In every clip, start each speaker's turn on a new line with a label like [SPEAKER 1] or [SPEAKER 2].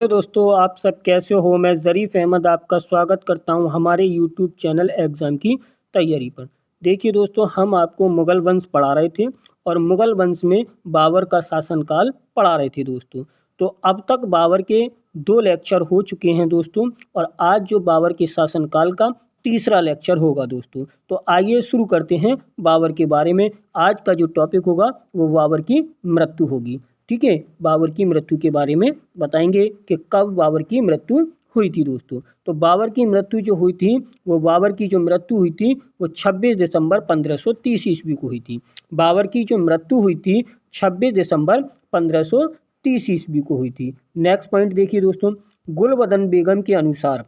[SPEAKER 1] तो दोस्तों आप सब कैसे हो? मैं ज़रीफ़ अहमद आपका स्वागत करता हूं हमारे यूट्यूब चैनल एग्ज़ाम की तैयारी पर। देखिए दोस्तों, हम आपको मुग़ल वंश पढ़ा रहे थे और मुग़ल वंश में बाबर का शासनकाल पढ़ा रहे थे दोस्तों। तो अब तक बाबर के 2 लेक्चर हो चुके हैं दोस्तों, और आज जो बाबर के शासनकाल का तीसरा लेक्चर होगा दोस्तों। तो आइए शुरू करते हैं बाबर के बारे में। आज का जो टॉपिक होगा वो बाबर की मृत्यु होगी। ठीक है, बाबर की मृत्यु के बारे में बताएंगे कि कब बाबर की मृत्यु हुई थी दोस्तों। तो बाबर की मृत्यु जो हुई थी, वो बाबर की जो मृत्यु हुई थी वो 26 दिसंबर 1530 ईस्वी को हुई थी। बाबर की जो मृत्यु हुई थी 26 दिसंबर 1530 ईस्वी को हुई थी। नेक्स्ट पॉइंट देखिए दोस्तों, गुलबदन बेगम के अनुसार,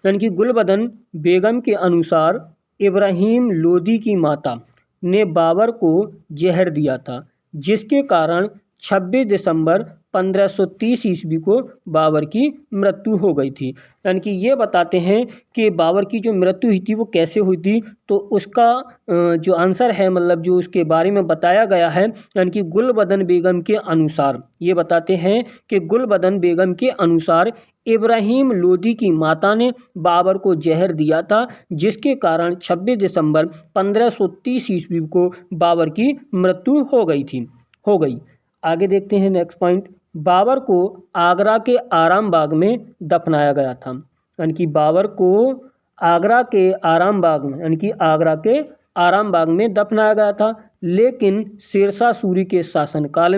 [SPEAKER 1] यानी कि गुलबदन बेगम के अनुसार इब्राहिम लोदी की माता ने बाबर को जहर दिया था, जिसके कारण 26 दिसंबर 1530 ईस्वी को बाबर की मृत्यु हो गई थी। यानी कि ये बताते हैं कि बाबर की जो मृत्यु हुई थी वो कैसे हुई थी। तो उसका जो आंसर है, मतलब जो उसके बारे में बताया गया है, यानी कि गुलबदन बेगम के अनुसार, ये बताते हैं कि गुलबदन बेगम के अनुसार इब्राहिम लोदी की माता ने बाबर को जहर दिया था, जिसके कारण 26 दिसंबर 1530 ईस्वी को बाबर की मृत्यु हो गई। आगे देखते हैं नेक्स्ट पॉइंट। बाबर को आगरा के आराम बाग में दफनाया गया था। यानी कि बाबर को आगरा के आराम बाग में, यानी कि आगरा के आराम बाग में दफनाया गया था। लेकिन शेरशाह सूरी के शासनकाल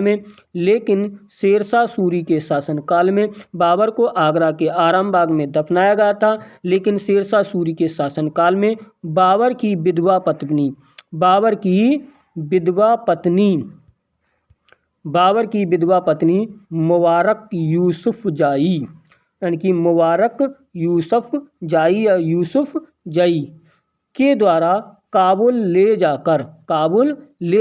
[SPEAKER 1] में बाबर को आगरा के आराम बाग में दफनाया गया था। लेकिन शेरशाह सूरी के शासनकाल में बाबर की विधवा पत्नी मुबारक यूसुफ जाई, यानी कि मुबारक यूसुफ जाई या यूसुफ जई के द्वारा काबुल ले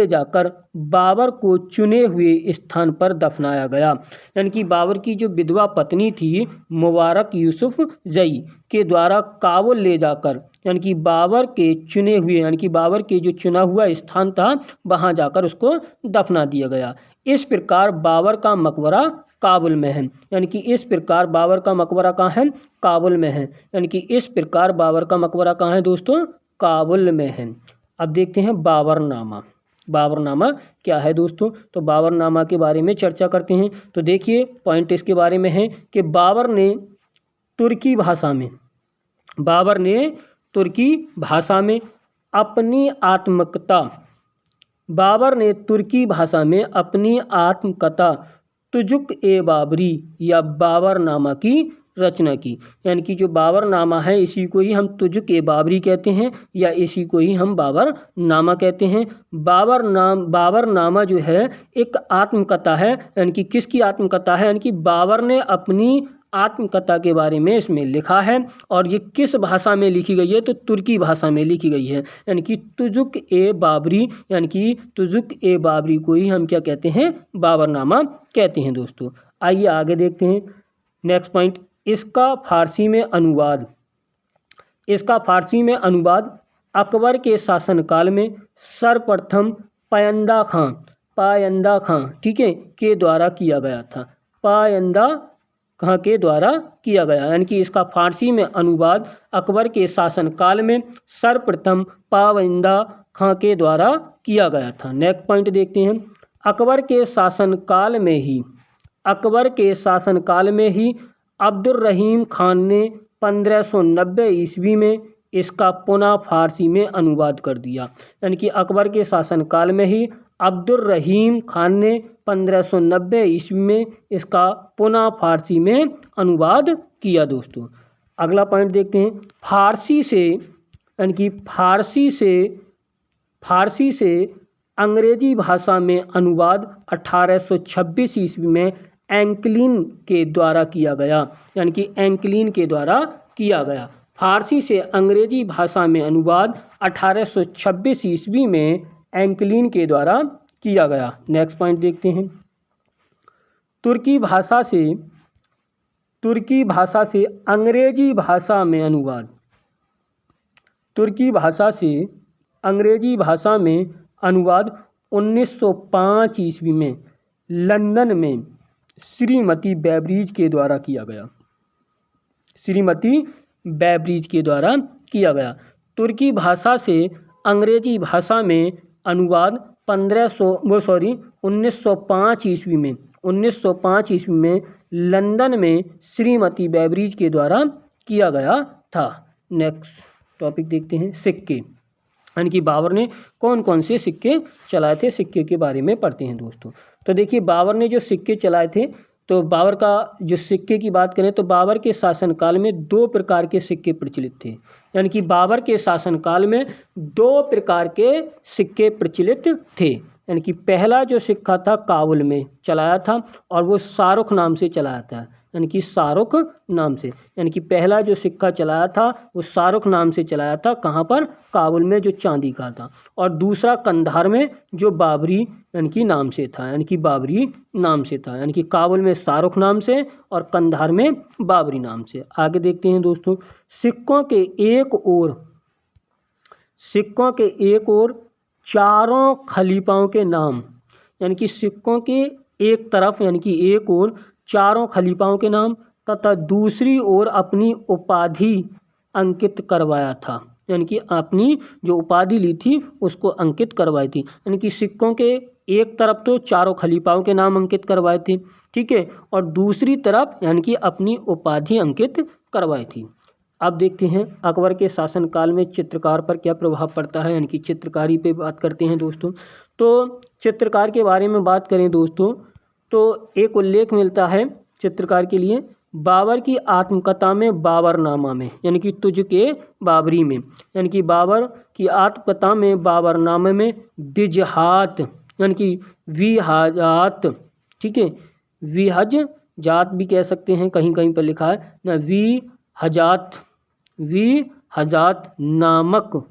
[SPEAKER 1] जाकर बाबर को चुने हुए स्थान पर दफनाया गया। यानी कि बाबर की जो विधवा पत्नी थी मुबारक यूसुफ जई के द्वारा काबुल ले जाकर, यानी कि बाबर के चुने हुए, यानी कि बाबर के जो चुना हुआ स्थान था वहां जाकर उसको दफना दिया गया। इस प्रकार बाबर का मकबरा काबुल में है। यानी कि इस प्रकार बाबर का मकबरा कहाँ है? काबुल में है। यानी कि इस प्रकार बाबर का मकबरा कहाँ है दोस्तों? काबुल में है। अब देखते हैं बाबरनामा। बाबरनामा क्या है दोस्तों? तो बाबरनामा के बारे में चर्चा करते हैं। तो देखिए पॉइंट इसके बारे में है कि बाबर ने तुर्की भाषा में अपनी आत्मकथा तुजुक ए बाबरी या बाबरनामा की रचना की। यानी कि जो बाबरनामा है इसी को ही हम तुजुक ए बाबरी कहते हैं, या इसी को ही हम बाबरनामा कहते हैं। बाबरनामा जो है एक आत्मकथा है। यानी कि किसकी आत्मकथा है? यानी कि बाबर ने अपनी आत्मकथा के बारे में इसमें लिखा है। और ये किस भाषा में लिखी गई है? तो तुर्की भाषा में लिखी गई है। यानी कि तुजुक ए बाबरी, यानी कि तुजुक ए बाबरी को ही हम क्या कहते हैं? बाबरनामा कहते हैं दोस्तों। आइए आगे देखते हैं नेक्स्ट पॉइंट। इसका फारसी में अनुवाद अकबर के शासनकाल में सर्वप्रथम पायंदा खां, ठीक है, के द्वारा किया गया था। पायंदा कहाँ के द्वारा किया गया, यानी कि इसका फारसी में अनुवाद अकबर के शासनकाल में सर्वप्रथम पावंदा खां के द्वारा किया गया था। नेक्स्ट पॉइंट देखते हैं। अकबर के शासनकाल में ही अब्दुल रहीम खान ने 1590 ईस्वी में इसका पुनः फारसी में अनुवाद कर दिया। यानी कि अकबर के शासनकाल में ही अब्दुल रहीम खान ने 1590 ईस्वी में इसका पुनः फारसी में अनुवाद किया दोस्तों। अगला पॉइंट देखते हैं। फारसी से अंग्रेजी भाषा में अनुवाद 1826 ईस्वी में एंकलिन के द्वारा किया गया। यानी कि एंकलिन के द्वारा किया गया। फारसी से अंग्रेजी भाषा में अनुवाद 1826 ईस्वी में एंकलिन के द्वारा किया गया। नेक्स्ट पॉइंट देखते हैं। तुर्की भाषा से अंग्रेजी भाषा में अनुवाद 1905 ईस्वी में लंदन में श्रीमती बेवरीज के द्वारा किया गया। श्रीमती बेवरीज के द्वारा किया गया। तुर्की भाषा से अंग्रेजी भाषा में अनुवाद 1905 ईस्वी में 1905 ईस्वी में लंदन में श्रीमती बेवरीज के द्वारा किया गया था। नेक्स्ट टॉपिक देखते हैं, सिक्के, यानी कि बाबर ने कौन कौन से सिक्के चलाए थे, सिक्के के बारे में पढ़ते हैं दोस्तों। तो देखिए बाबर ने जो सिक्के चलाए थे, तो बाबर का जो सिक्के की बात करें तो बाबर के शासनकाल में 2 प्रकार के सिक्के प्रचलित थे। यानी कि बाबर के शासनकाल में 2 प्रकार के सिक्के प्रचलित थे। यानी कि पहला जो सिक्का था काबुल में चलाया था और वो शाहरुख नाम से चलाया था। यानी कि शाहरुख नाम से, यानी कि पहला जो सिक्का चलाया था वो शाहरुख नाम से चलाया था। कहाँ पर? काबुल में, जो चांदी का था। और दूसरा कंधार में जो बाबरी यानी कि नाम से था, यानी कि बाबरी नाम से था। यानी कि काबुल में शाहरुख नाम से और कंधार में बाबरी नाम से। आगे देखते हैं दोस्तों, सिक्कों के एक ओर चारों खलीफाओं के नाम, यानी कि सिक्कों के एक तरफ यानी कि एक ओर चारों खलीफाओं के नाम तथा दूसरी ओर अपनी उपाधि अंकित करवाया था। यानी कि अपनी जो उपाधि ली थी उसको अंकित करवाई थी। यानी कि सिक्कों के एक तरफ तो चारों खलीफाओं के नाम अंकित करवाए थे, ठीक है, और दूसरी तरफ यानी कि अपनी उपाधि अंकित करवाई थी। अब देखते हैं अकबर के शासनकाल में चित्रकार पर क्या प्रभाव पड़ता है, यानी कि चित्रकारी पे बात करते हैं दोस्तों। तो चित्रकार के बारे में बात करें दोस्तों तो एक उल्लेख मिलता है चित्रकार के लिए बाबर की आत्मकथा में, बाबरनामा में, यानी कि तुझ के बाबरी में, यानी कि बाबर की आत्मकथा में बाबरनामे में विजहात यानी कि विहाजात, ठीक है, विहज जात भी कह सकते हैं, कहीं कहीं पर लिखा है ना, विहजात नामक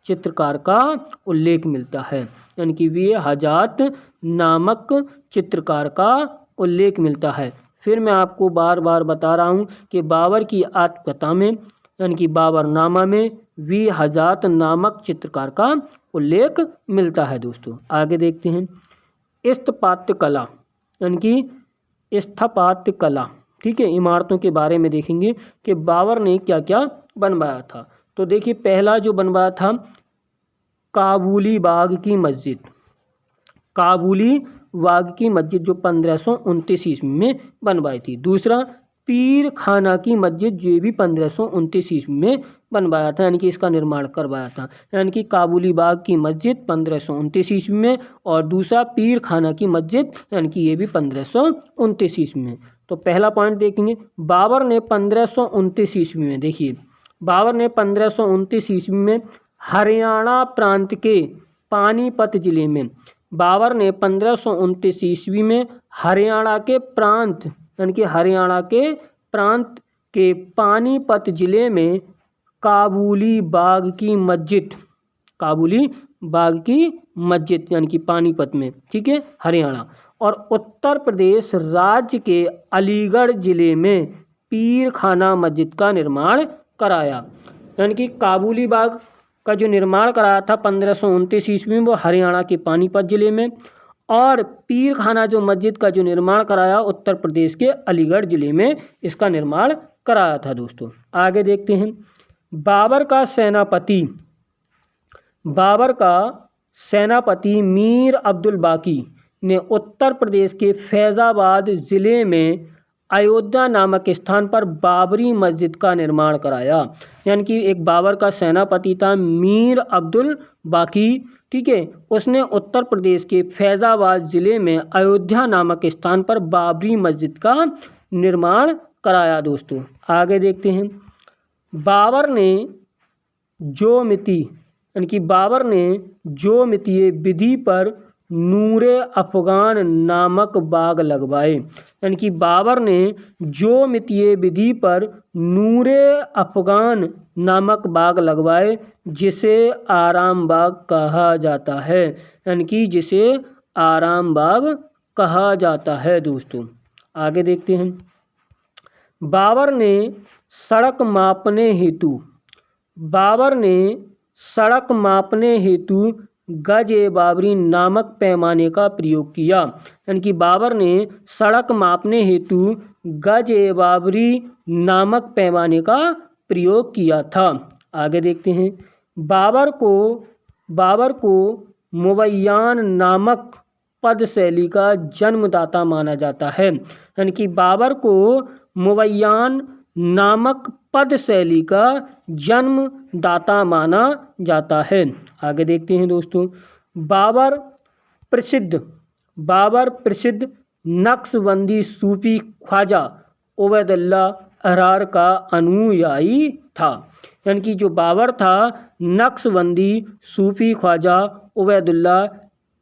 [SPEAKER 1] चित्रकार का उल्लेख मिलता है। यानी कि विहजात नामक चित्रकार का उल्लेख मिलता है। फिर मैं आपको बार बार बता रहा हूँ कि बाबर की आत्मकथा में यानी कि बाबरनामा में विहजात नामक चित्रकार का उल्लेख मिलता है दोस्तों। आगे देखते हैं, स्थापत्य कला यानी कि स्थापत्य कला, ठीक है, इमारतों के बारे में देखेंगे कि बाबर ने क्या क्या बनवाया था। तो देखिए पहला जो बनवाया था काबुली बाग की मस्जिद, काबुली बाग की मस्जिद जो 1529 ईस्वी में बनवाई थी। दूसरा पीर खाना की मस्जिद, ये भी 1529 ईस्वी में बनवाया था, यानी कि इसका निर्माण करवाया था। यानी कि काबुली बाग की मस्जिद 1529 ईस्वी में और दूसरा पीर खाना की मस्जिद यानी कि ये भी 1529 ईस्वी में। तो पहला पॉइंट देखेंगे, बाबर ने 1529 ईस्वी में, देखिए बाबर ने 1529 ईस्वी में हरियाणा प्रांत के पानीपत जिले में, बाबर ने 1529 ईस्वी में हरियाणा के प्रांत यानी कि हरियाणा के प्रांत के पानीपत जिले में काबुली बाग की मस्जिद, काबुली बाग की मस्जिद यानी कि पानीपत में, ठीक है, हरियाणा, और उत्तर प्रदेश राज्य के अलीगढ़ जिले में पीर खाना मस्जिद का निर्माण कराया। यानी कि काबुली बाग का जो निर्माण कराया था 1529 ईस्वी में वो हरियाणा के पानीपत जिले में, और पीर खाना जो मस्जिद का जो निर्माण कराया उत्तर प्रदेश के अलीगढ़ जिले में इसका निर्माण कराया था दोस्तों। आगे देखते हैं, बाबर का सेनापति मीर अब्दुल बाकी ने उत्तर प्रदेश के फैज़ाबाद जिले में अयोध्या नामक स्थान पर बाबरी मस्जिद का निर्माण कराया। यानी कि एक बाबर का सेनापति था मीर अब्दुल बाकी, ठीक है, उसने उत्तर प्रदेश के फैज़ाबाद जिले में अयोध्या नामक स्थान पर बाबरी मस्जिद का निर्माण कराया दोस्तों। आगे देखते हैं, बाबर ने ज्योमितीय विधि पर नूरे अफगान नामक बाग लगवाए। यानी कि बाबर ने ज्योमितीय विधि पर नूरे अफगान नामक बाग लगवाए जिसे आराम बाग कहा जाता है। यानी कि जिसे आराम बाग कहा जाता है दोस्तों। आगे देखते हैं, बाबर ने सड़क मापने हेतु गज-ए बाबरी नामक पैमाने का प्रयोग किया। यानी कि बाबर ने सड़क मापने हेतु गज-ए बाबरी नामक पैमाने का प्रयोग किया था। आगे देखते हैं। बाबर को मुवय्यान नामक पद शैली का जन्मदाता माना जाता है। यानी कि बाबर को मुवय्यान नामक पद शैली का जन्मदाता माना जाता है। आगे देखते हैं दोस्तों। बाबर प्रसिद्ध नक्शबंदी सूफी ख्वाजा उबैदुल्लाह अहरार का अनुयायी था। यानी कि जो बाबर था नक्शबंदी सूफी ख्वाजा उबैदुल्लाह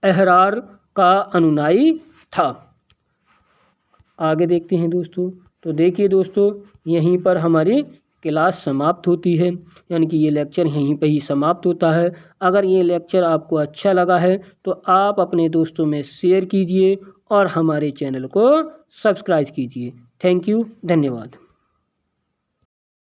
[SPEAKER 1] अहरार का अनुयायी था। आगे देखते हैं दोस्तों। तो देखिए दोस्तों, यहीं पर हमारी क्लास समाप्त होती है। यानी कि ये लेक्चर यहीं पर ही समाप्त होता है। अगर ये लेक्चर आपको अच्छा लगा है तो आप अपने दोस्तों में शेयर कीजिए और हमारे चैनल को सब्सक्राइब कीजिए। थैंक यू, धन्यवाद।